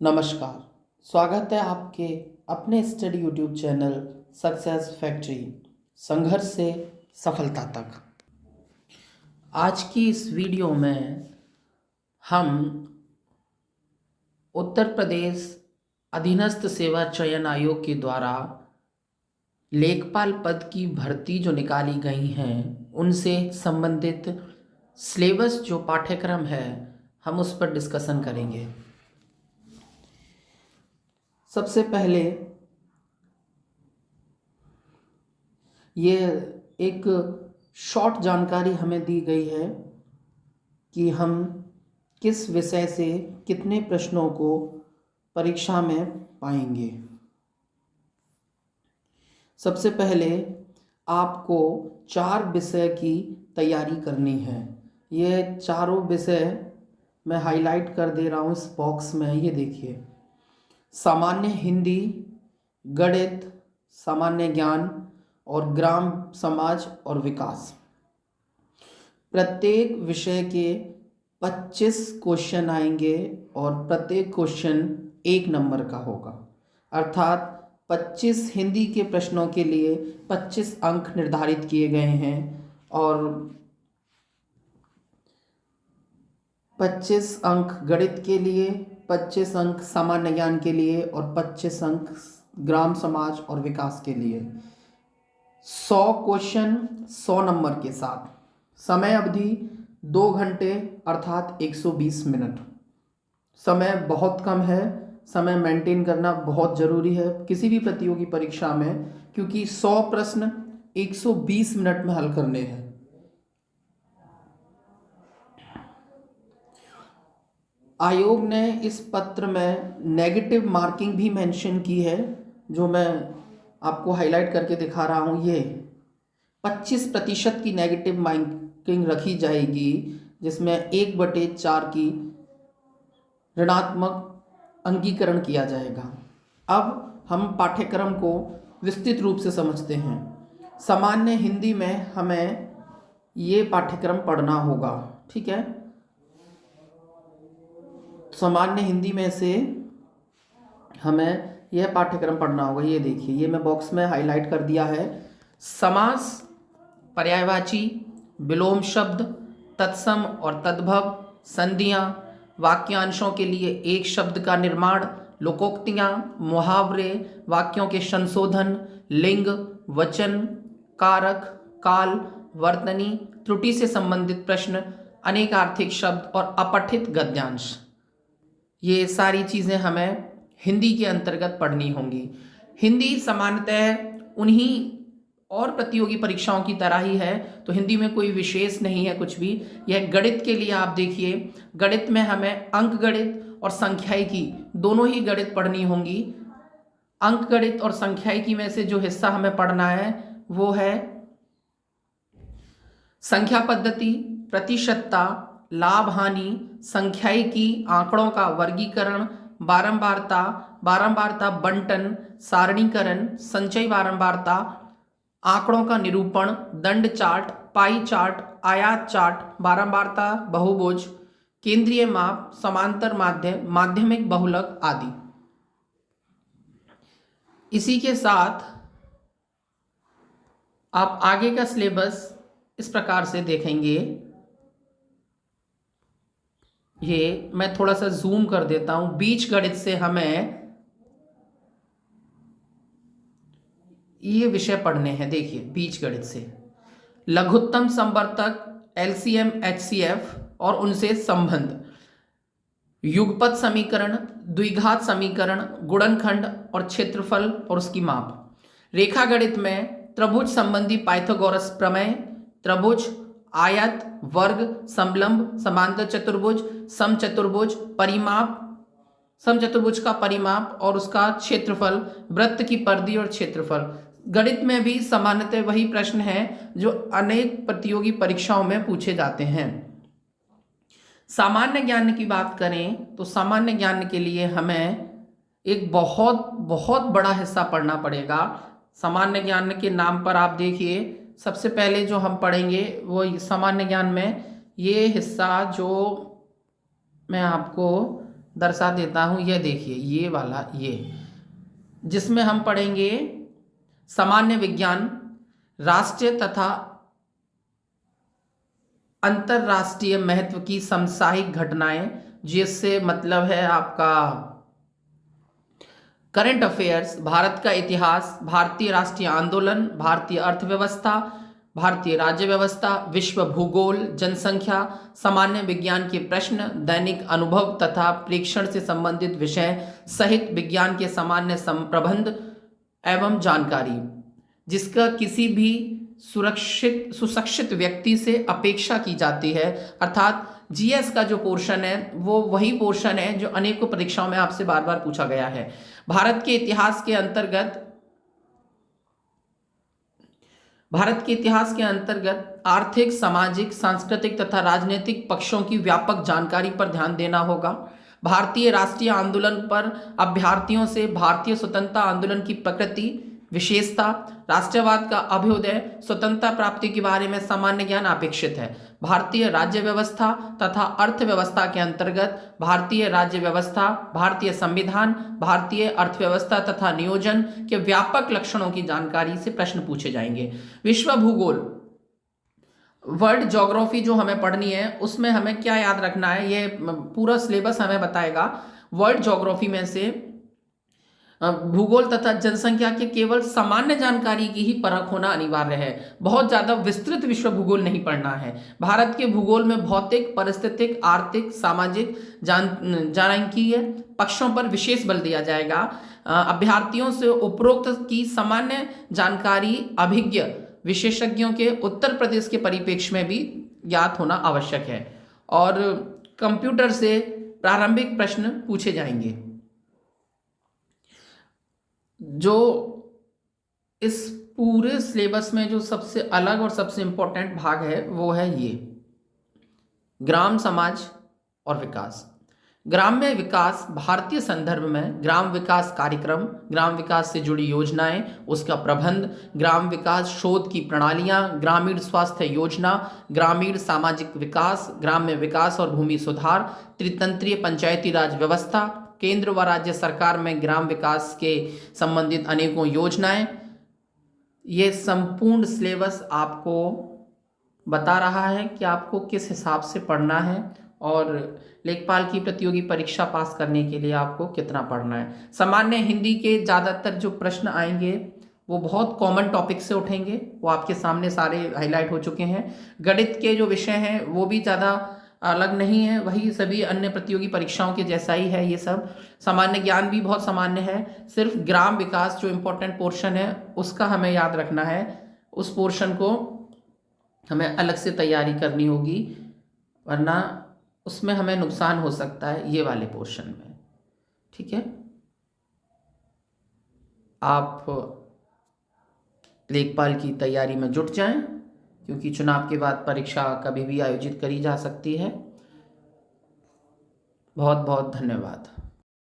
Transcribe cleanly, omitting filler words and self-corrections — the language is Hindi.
नमस्कार। स्वागत है आपके अपने study YouTube channel success factory, संघर्ष से सफलता तक। आज की इस वीडियो में हम उत्तर प्रदेश अधीनस्थ सेवा चयन आयोग के द्वारा लेखपाल पद की भर्ती जो निकाली गई हैं उनसे संबंधित सिलेबस जो पाठ्यक्रम है हम उस पर डिस्कशन करेंगे। सबसे पहले ये एक शॉर्ट जानकारी हमें दी गई है कि हम किस विषय से कितने प्रश्नों को परीक्षा में पाएंगे। सबसे पहले आपको 4 विषय की तैयारी करनी है। ये चारों विषय मैं हाईलाइट कर दे रहा हूँ इस बॉक्स में, ये देखिए। सामान्य हिंदी, गणित, सामान्य ज्ञान और ग्राम समाज और विकास। प्रत्येक विषय के 25 क्वेश्चन आएंगे और प्रत्येक क्वेश्चन 1 नंबर का होगा, अर्थात 25 हिंदी के प्रश्नों के लिए 25 अंक निर्धारित किए गए हैं और 25 अंक गणित के लिए, 25 अंक सामान्य ज्ञान के लिए और 25 अंक ग्राम समाज और विकास के लिए। 100 क्वेश्चन 100 नंबर के साथ। समय अवधि 2 घंटे अर्थात 120 मिनट। समय बहुत कम है, समय मेंटेन करना बहुत ज़रूरी है किसी भी प्रतियोगी परीक्षा में, क्योंकि 100 प्रश्न 120 मिनट में हल करने हैं। आयोग ने इस पत्र में नेगेटिव मार्किंग भी मेंशन की है, जो मैं आपको हाईलाइट करके दिखा रहा हूँ। ये 25% की नेगेटिव मार्किंग रखी जाएगी, जिसमें 1/4 की ऋणात्मक अंकीकरण किया जाएगा। अब हम पाठ्यक्रम को विस्तृत रूप से समझते हैं। सामान्य हिंदी में हमें ये पाठ्यक्रम पढ़ना होगा, ठीक है। सामान्य हिंदी में से हमें यह पाठ्यक्रम पढ़ना होगा। ये देखिए, ये मैं बॉक्स में हाईलाइट कर दिया है। समास, पर्यायवाची, विलोम शब्द, तत्सम और तद्भव, संधियां, वाक्यांशों के लिए एक शब्द का निर्माण, लोकोक्तियां, मुहावरे, वाक्यों के संशोधन, लिंग, वचन, कारक, काल, वर्तनी, त्रुटि से संबंधित प्रश्न, अनेक आर्थिक शब्द और अपठित गद्यांश। ये सारी चीज़ें हमें हिंदी के अंतर्गत पढ़नी होंगी। हिंदी सामान्यतः उन्हीं और प्रतियोगी परीक्षाओं की तरह ही है, तो हिंदी में कोई विशेष नहीं है कुछ भी। यह गणित के लिए आप देखिए, गणित में हमें अंक गणित और संख्यायिकी दोनों ही गणित पढ़नी होंगी। अंक गणित और संख्यायिकी में से जो हिस्सा हमें पढ़ना है वो है संख्या पद्धति, प्रतिशतता, लाभ हानि, संख्यायिकी, आंकड़ों का वर्गीकरण, बारंबारता, बारंबारता बंटन, सारणीकरण, संचयी बारंबारता, आंकड़ों का निरूपण, दंड चार्ट, पाई चार्ट, आयात चार्ट, बारंबारता बहुभुज, केंद्रीय माप, समांतर माध्य, माध्यमिक बहुलक आदि। इसी के साथ आप आगे का सिलेबस इस प्रकार से देखेंगे। ये मैं थोड़ा सा जूम कर देता हूं। बीज गणित से हमें ये विषय पढ़ने हैं। देखिए, बीज गणित से लघुत्तम संवर्तक, एलसीएम, एचसीएफ और उनसे संबंध, युगपत समीकरण, द्विघात समीकरण, गुणनखंड और क्षेत्रफल और उसकी माप। रेखा गणित में त्रिभुज संबंधी पाइथागोरस प्रमेय, त्रिभुज, आयत, वर्ग, समलंब, समांतर चतुर्भुज, समचतुर्भुज, परिमाप, समचतुर्भुज का परिमाप और उसका क्षेत्रफल, वृत्त की परिधि और क्षेत्रफल। गणित में भी सामान्यतः वही प्रश्न हैं जो अनेक प्रतियोगी परीक्षाओं में पूछे जाते हैं। सामान्य ज्ञान की बात करें तो सामान्य ज्ञान के लिए हमें एक बहुत बहुत बड़ा हिस्सा पढ़ना पड़ेगा। सामान्य ज्ञान के नाम पर आप देखिए, सबसे पहले जो हम पढ़ेंगे वो सामान्य ज्ञान में ये हिस्सा जो मैं आपको दर्शा देता हूँ। यह देखिए, ये वाला, ये जिसमें हम पढ़ेंगे सामान्य विज्ञान, राष्ट्रीय तथा अंतरराष्ट्रीय महत्व की समसामयिक घटनाएं, जिससे मतलब है आपका करंट अफेयर्स, भारत का इतिहास, भारतीय राष्ट्रीय आंदोलन, भारतीय अर्थव्यवस्था, भारतीय राज्य व्यवस्था, विश्व भूगोल, जनसंख्या, सामान्य विज्ञान के प्रश्न, दैनिक अनुभव तथा प्रेक्षण से संबंधित विषय सहित विज्ञान के सामान्य प्रबंध एवं जानकारी, जिसका किसी भी सुशिक्षित व्यक्ति से अपेक्षा की जाती है। अर्थात जीएस का जो पोर्शन है वो वही पोर्शन है जो अनेकों परीक्षाओं में आपसे बार बार पूछा गया है। भारत के इतिहास के अंतर्गत आर्थिक, सामाजिक, सांस्कृतिक तथा राजनीतिक पक्षों की व्यापक जानकारी पर ध्यान देना होगा। भारतीय राष्ट्रीय आंदोलन पर अभ्यर्थियों से भारतीय स्वतंत्रता आंदोलन की प्रकृति, विशेषता, राष्ट्रवाद का अभ्युदय, स्वतंत्रता प्राप्ति के बारे में सामान्य ज्ञान अपेक्षित है। भारतीय राज्य व्यवस्था तथा अर्थव्यवस्था के अंतर्गत भारतीय राज्य व्यवस्था, भारतीय संविधान, भारतीय अर्थव्यवस्था तथा नियोजन के व्यापक लक्षणों की जानकारी से प्रश्न पूछे जाएंगे। विश्व भूगोल, वर्ल्ड ज्योग्राफी जो हमें पढ़नी है उसमें हमें क्या याद रखना है, ये पूरा सिलेबस हमें बताएगा। वर्ल्ड ज्योग्राफी में से भूगोल तथा जनसंख्या के केवल सामान्य जानकारी की ही परख होना अनिवार्य है। बहुत ज़्यादा विस्तृत विश्व भूगोल नहीं पढ़ना है। भारत के भूगोल में भौतिक, पारिस्थितिक, आर्थिक, सामाजिक, जनांकीय पक्षों पर विशेष बल दिया जाएगा। अभ्यर्थियों से उपरोक्त की सामान्य जानकारी अभिज्ञ विशेषज्ञों के उत्तर प्रदेश के परिप्रेक्ष्य में भी ज्ञात होना आवश्यक है। और कंप्यूटर से प्रारंभिक प्रश्न पूछे जाएंगे। जो इस पूरे सिलेबस में जो सबसे अलग और सबसे इम्पोर्टेंट भाग है वो है ये ग्राम समाज और विकास। ग्राम्य विकास भारतीय संदर्भ में ग्राम विकास कार्यक्रम, ग्राम विकास से जुड़ी योजनाएं, उसका प्रबंध, ग्राम विकास शोध की प्रणालियां, ग्रामीण स्वास्थ्य योजना, ग्रामीण सामाजिक विकास, ग्राम्य विकास और भूमि सुधार, त्रितंत्रीय पंचायती राज व्यवस्था, केंद्र व राज्य सरकार में ग्राम विकास के संबंधित अनेकों योजनाएं। ये संपूर्ण सिलेबस आपको बता रहा है कि आपको किस हिसाब से पढ़ना है और लेखपाल की प्रतियोगी परीक्षा पास करने के लिए आपको कितना पढ़ना है। सामान्य हिंदी के ज़्यादातर जो प्रश्न आएंगे वो बहुत कॉमन टॉपिक से उठेंगे, वो आपके सामने सारे हाईलाइट हो चुके हैं। गणित के जो विषय हैं वो भी ज़्यादा अलग नहीं है, वही सभी अन्य प्रतियोगी परीक्षाओं के जैसा ही है। ये सब सामान्य ज्ञान भी बहुत सामान्य है। सिर्फ ग्राम विकास जो इम्पोर्टेंट पोर्शन है उसका हमें याद रखना है, उस पोर्शन को हमें अलग से तैयारी करनी होगी, वरना उसमें हमें नुकसान हो सकता है ये वाले पोर्शन में। ठीक है, आप लेखपाल की तैयारी में जुट जाएं, क्योंकि चुनाव के बाद परीक्षा कभी भी आयोजित करी जा सकती है। बहुत बहुत धन्यवाद।